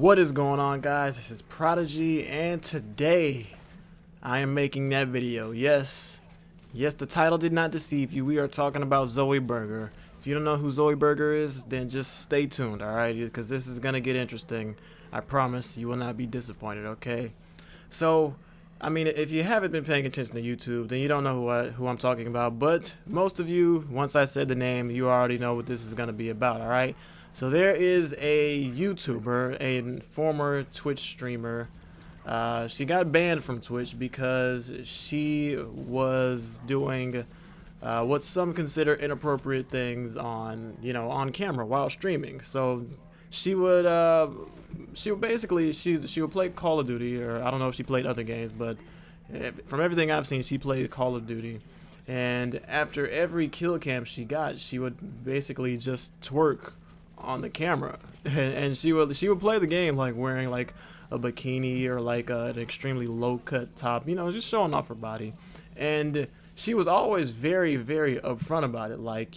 What is going on, guys? This is Prodigy, and today I am making that video. Yes, the title did not deceive you. We are talking about Zoe Burger. If you don't know who Zoe Burger is, then just stay tuned, alright? Because this is gonna get interesting. I promise you will not be disappointed, okay? So, I mean, if you haven't been paying attention to YouTube, then you don't know who I'm talking about. But most of you, once I said the name, you already know what this is gonna be about, alright? So there is a YouTuber, a former Twitch streamer. She got banned from Twitch because she was doing what some consider inappropriate things on camera while streaming. So she would basically play Call of Duty, or I don't know if she played other games, but from everything I've seen, she played Call of Duty. And after every kill cam she got, she would basically just twerk on the camera, and she would play the game like wearing like a bikini or like an extremely low cut top, just showing off her body. And she was always very upfront about it, like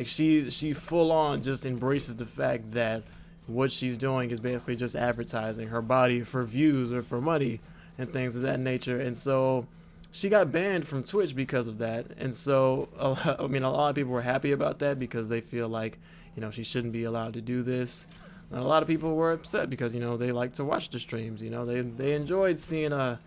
she full on just embraces the fact that what she's doing is basically just advertising her body for views or for money and things of that nature. And so she got banned from Twitch because of that. And so a lot of people were happy about that because they feel like she shouldn't be allowed to do this. And a lot of people were upset because they like to watch the streams. They enjoyed seeing all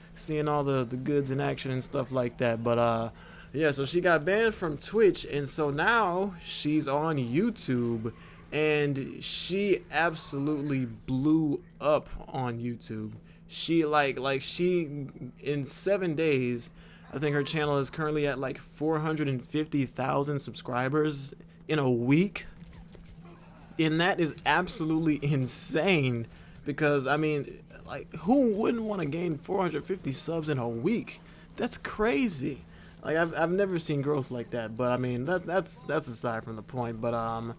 the goods in action and stuff like that. But yeah, so she got banned from Twitch, and so now she's on YouTube, and she absolutely blew up on YouTube. She she in 7 days, I think her channel is currently at like 450,000 subscribers in a week. And that is absolutely insane, because I mean, like, who wouldn't want to gain 450 subs in a week? That's crazy. Like, I've never seen growth like that. But I mean, that's aside from the point. But I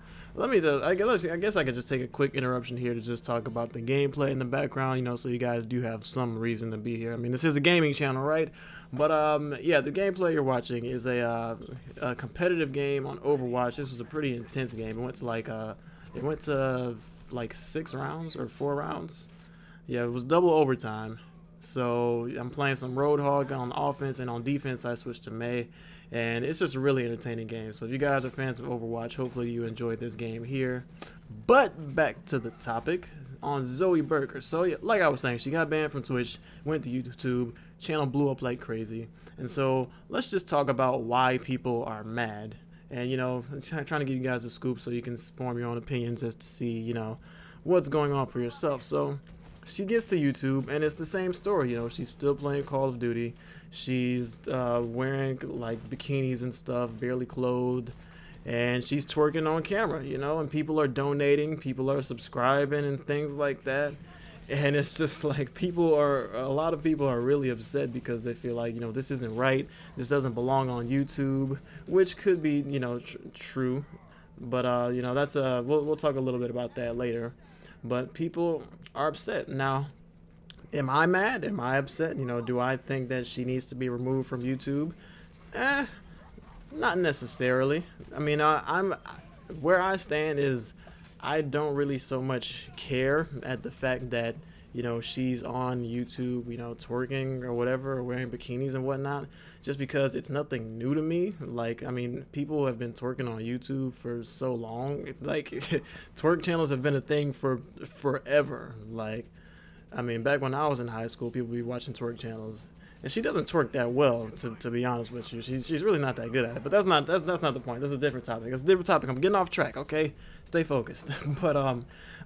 guess I could just take a quick interruption here to just talk about the gameplay in the background, so you guys do have some reason to be here. I mean, this is a gaming channel, right? But yeah, the gameplay you're watching is a competitive game on Overwatch. This was a pretty intense game. It went to like 6 rounds or 4 rounds. Yeah, it was double overtime. So I'm playing some Roadhog on offense, and on defense I switched to May. And it's just a really entertaining game. So if you guys are fans of Overwatch, hopefully you enjoyed this game here. But back to the topic on Zoe Burger. So yeah, like I was saying, she got banned from Twitch, went to YouTube, channel blew up like crazy. And so let's just talk about why people are mad. And trying to give you guys a scoop so you can form your own opinions as to see what's going on for yourself. So she gets to YouTube, and it's the same story. She's still playing Call of Duty. She's wearing like bikinis and stuff, barely clothed, and she's twerking on camera. And people are donating, people are subscribing, and things like that. And it's just like a lot of people are really upset because they feel like, this isn't right. This doesn't belong on YouTube, which could be, true. But, that's, we'll talk a little bit about that later. But people are upset. Now, am I mad? Am I upset? Do I think that she needs to be removed from YouTube? Not necessarily. I mean, where I stand is, I don't really so much care at the fact that, she's on YouTube, twerking or whatever, or wearing bikinis and whatnot, just because it's nothing new to me. Like, I mean, people have been twerking on YouTube for so long. Like, twerk channels have been a thing for forever. Like, I mean, back when I was in high school, people would be watching twerk channels. And she doesn't twerk that well, to be honest with you. She's really not that good at it. But that's not the point. That's a different topic. It's a different topic. I'm getting off track, okay? Stay focused. But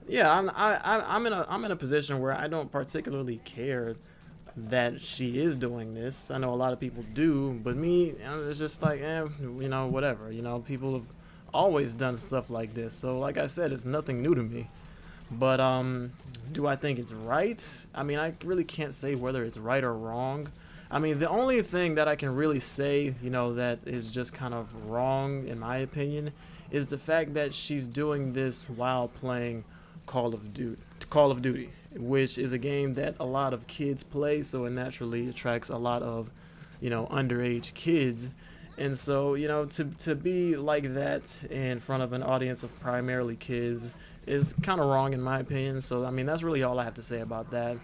yeah, I'm in a position where I don't particularly care that she is doing this. I know a lot of people do, but me, it's just like, whatever. People have always done stuff like this. So like I said, it's nothing new to me. But do I think it's right? I mean, I really can't say whether it's right or wrong. I mean, the only thing that I can really say, that is just kind of wrong, in my opinion, is the fact that she's doing this while playing Call of Duty, which is a game that a lot of kids play, so it naturally attracts a lot of, underage kids. And so, you know, to be like that in front of an audience of primarily kids is kind of wrong in my opinion. So, I mean, that's really all I have to say about that.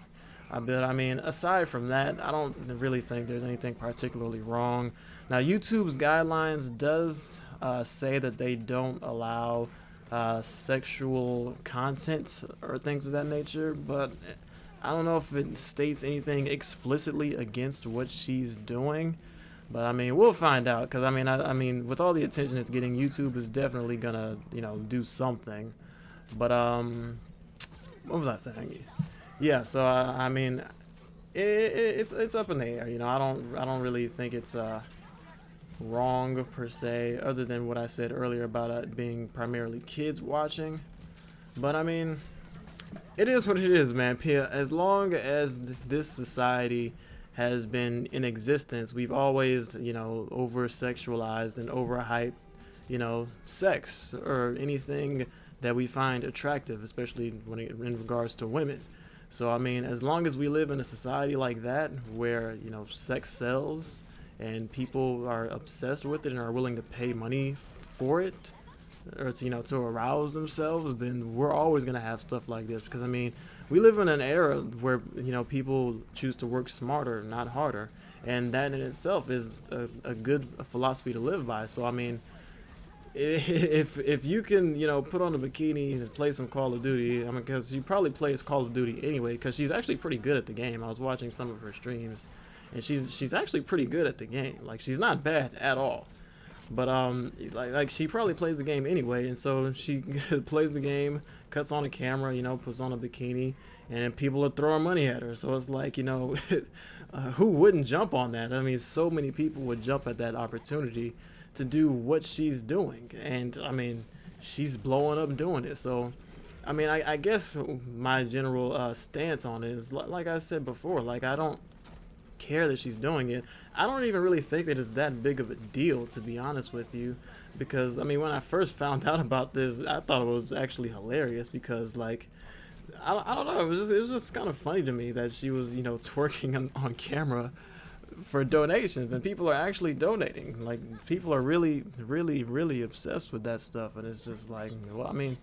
But I mean, aside from that, I don't really think there's anything particularly wrong. Now, YouTube's guidelines does say that they don't allow sexual content or things of that nature, but I don't know if it states anything explicitly against what she's doing. But I mean, we'll find out. Cause I mean, with all the attention it's getting, YouTube is definitely gonna, you know, do something. But what was I saying? Yeah. So I mean, it's up in the air. You know, I don't really think it's wrong per se, other than what I said earlier about it being primarily kids watching. But I mean, it is what it is, man. As long as this society has been in existence, we've always, you know, over sexualized and overhyped, you know, sex or anything that we find attractive, especially when in regards to women. So I mean, as long as we live in a society like that where, you know, sex sells and people are obsessed with it and are willing to pay money for it, or to, you know, to arouse themselves, then we're always going to have stuff like this. Because I mean, we live in an era where, you know, people choose to work smarter, not harder, and that in itself is a good philosophy to live by. So I mean, if you can, you know, put on a bikini and play some Call of Duty, I mean, because you probably plays Call of Duty anyway, because she's actually pretty good at the game. I was watching some of her streams, and she's actually pretty good at the game. Like, she's not bad at all. But like she probably plays the game anyway, and so she plays the game, cuts on a camera, you know, puts on a bikini, and people are throwing money at her. So it's like, you know, who wouldn't jump on that? I mean, so many people would jump at that opportunity to do what she's doing, and I mean, she's blowing up doing it. So, I mean, I guess my general stance on it is like I said before, like I don't care that she's doing it. I don't even really think that it's that big of a deal, to be honest with you, because I mean, when I first found out about this, I thought it was actually hilarious because, like, I don't know, it was just kind of funny to me that she was, you know, twerking on camera for donations, and people are actually donating. Like, people are really obsessed with that stuff, and it's just like, well, I mean,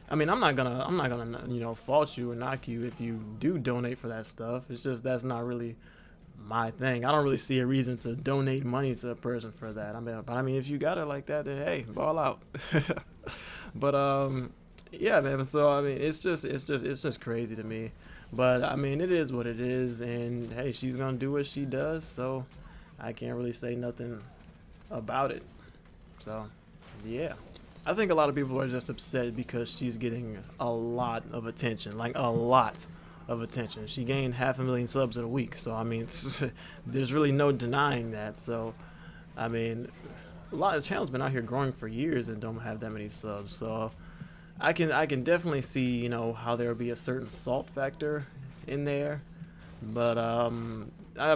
I'm not gonna, you know, fault you or knock you if you do donate for that stuff. It's just that's not really my thing. I don't really see a reason to donate money to a person for that. I mean, if you got it like that, then hey, ball out. But yeah, man. So I mean, it's just crazy to me. But I mean, it is what it is, and hey, she's gonna do what she does. So I can't really say nothing about it. So yeah. I think a lot of people are just upset because she's getting a lot of attention, like a lot of attention. She gained 500,000 subs in a week, so I mean, there's really no denying that. So I mean, a lot of channels been out here growing for years and don't have that many subs. So I can definitely see, you know, how there would be a certain salt factor in there, but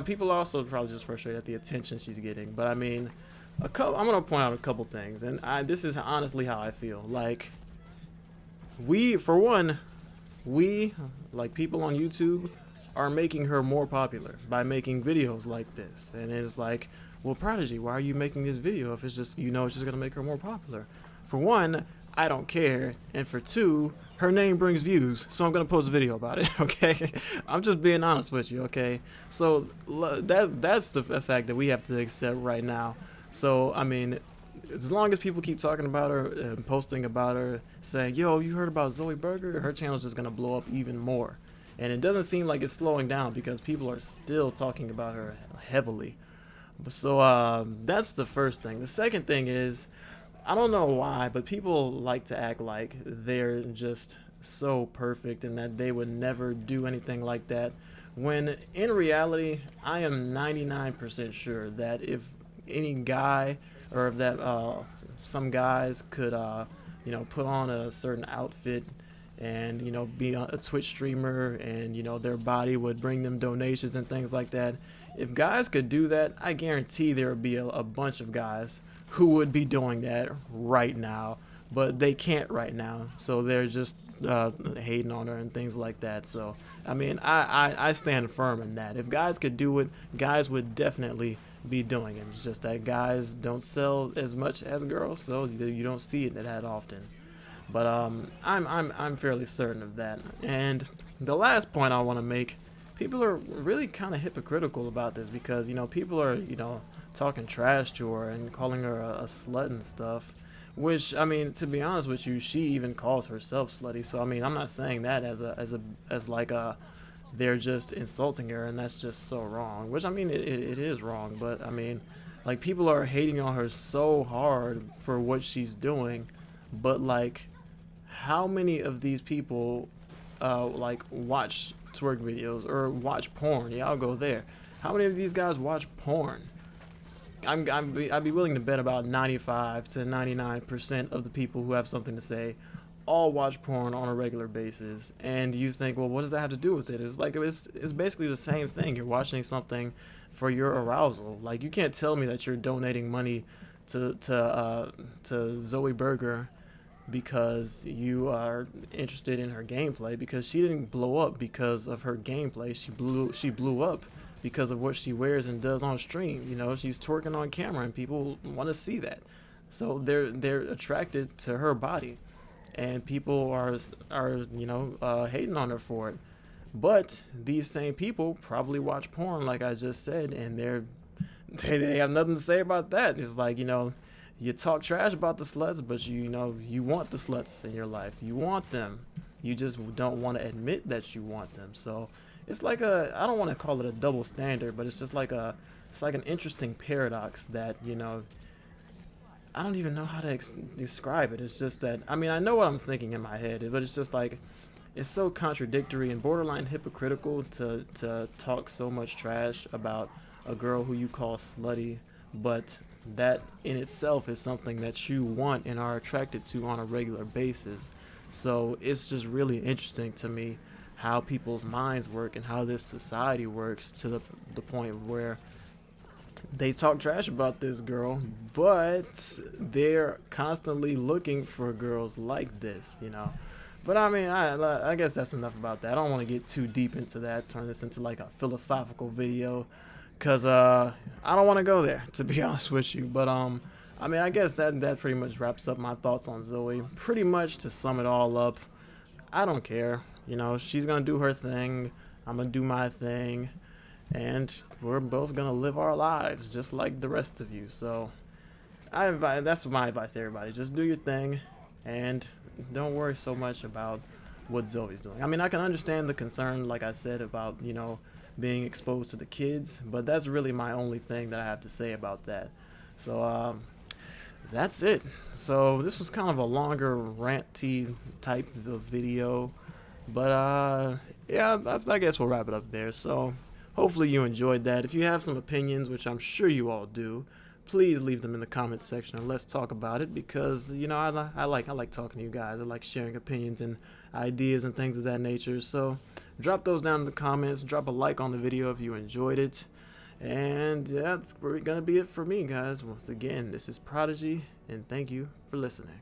people are also probably just frustrated at the attention she's getting. But I mean, I'm gonna point out a couple things, and this is honestly how I feel. Like, for one, like people on YouTube are making her more popular by making videos like this, and it's like, well, Prodigy, why are you making this video if it's just, you know, it's just gonna make her more popular? For one, I don't care, and for two, her name brings views, so I'm gonna post a video about it. Okay, I'm just being honest with you. Okay, so that's the fact that we have to accept right now. So I mean, as long as people keep talking about her and posting about her, saying, yo, you heard about Zoe Burger, her channel's just gonna blow up even more. And it doesn't seem like it's slowing down because people are still talking about her heavily. So that's the first thing. The second thing is, I don't know why, but people like to act like they're just so perfect and that they would never do anything like that, when in reality, I am 99% sure that if any guy, or if that some guys could you know, put on a certain outfit and, you know, be a Twitch streamer, and, you know, their body would bring them donations and things like that. If guys could do that, I guarantee there would be a bunch of guys who would be doing that right now, but they can't right now, so they're just hating on her and things like that. So I mean, I stand firm in that. If guys could do it, guys would definitely be doing it. It's just that guys don't sell as much as girls, so you don't see it that often. But I'm fairly certain of that. And the last point I want to make, people are really kind of hypocritical about this, because people are talking trash to her and calling her a slut and stuff. Which, I mean, to be honest with you, she even calls herself slutty. So I mean, I'm not saying that as like they're just insulting her, and that's just so wrong. Which, I mean, it is wrong. But I mean, like, people are hating on her so hard for what she's doing. But like, how many of these people like watch twerk videos or watch porn? Yeah, I'll go there. How many of these guys watch porn? I'd be willing to bet about 95 to 99% of the people who have something to say all watch porn on a regular basis. And you think, well, what does that have to do with it? It's like, it's basically the same thing. You're watching something for your arousal. Like, you can't tell me that you're donating money to Zoe Burger because you are interested in her gameplay, because she didn't blow up because of her gameplay. She blew up because of what she wears and does on stream. She's twerking on camera and people want to see that. So they're attracted to her body, and people are hating on her for it. But these same people probably watch porn, like I just said, and they have nothing to say about that. It's like, you talk trash about the sluts, but you want the sluts in your life. You want them. You just don't want to admit that you want them. So it's like I don't want to call it a double standard, but it's just like it's like an interesting paradox that, I don't even know how to describe it. It's just that, I mean, I know what I'm thinking in my head, but it's just like, it's so contradictory and borderline hypocritical to talk so much trash about a girl who you call slutty, but that in itself is something that you want and are attracted to on a regular basis. So it's just really interesting to me how people's minds work and how this society works, to the point where they talk trash about this girl, but they're constantly looking for girls like this, But I mean, I guess that's enough about that. I don't want to get too deep into that, turn this into like a philosophical video, because I don't want to go there, to be honest with you. But I mean, I guess that pretty much wraps up my thoughts on Zoe. Pretty much, to sum it all up, I don't care. She's gonna do her thing, I'm gonna do my thing, and we're both gonna live our lives just like the rest of you. So that's my advice to everybody. Just do your thing, and don't worry so much about what Zoe's doing. I mean, I can understand the concern, like I said, about being exposed to the kids, but that's really my only thing that I have to say about that. So that's it. So this was kind of a longer ranty type of video, but yeah, I guess we'll wrap it up there. So hopefully you enjoyed that. If you have some opinions, which I'm sure you all do, please leave them in the comments section and let's talk about it, because I like talking to you guys. I like sharing opinions and ideas and things of that nature. So drop those down in the comments, drop a like on the video if you enjoyed it. And yeah, that's gonna be it for me, guys. Once again, this is Prodigy, and thank you for listening.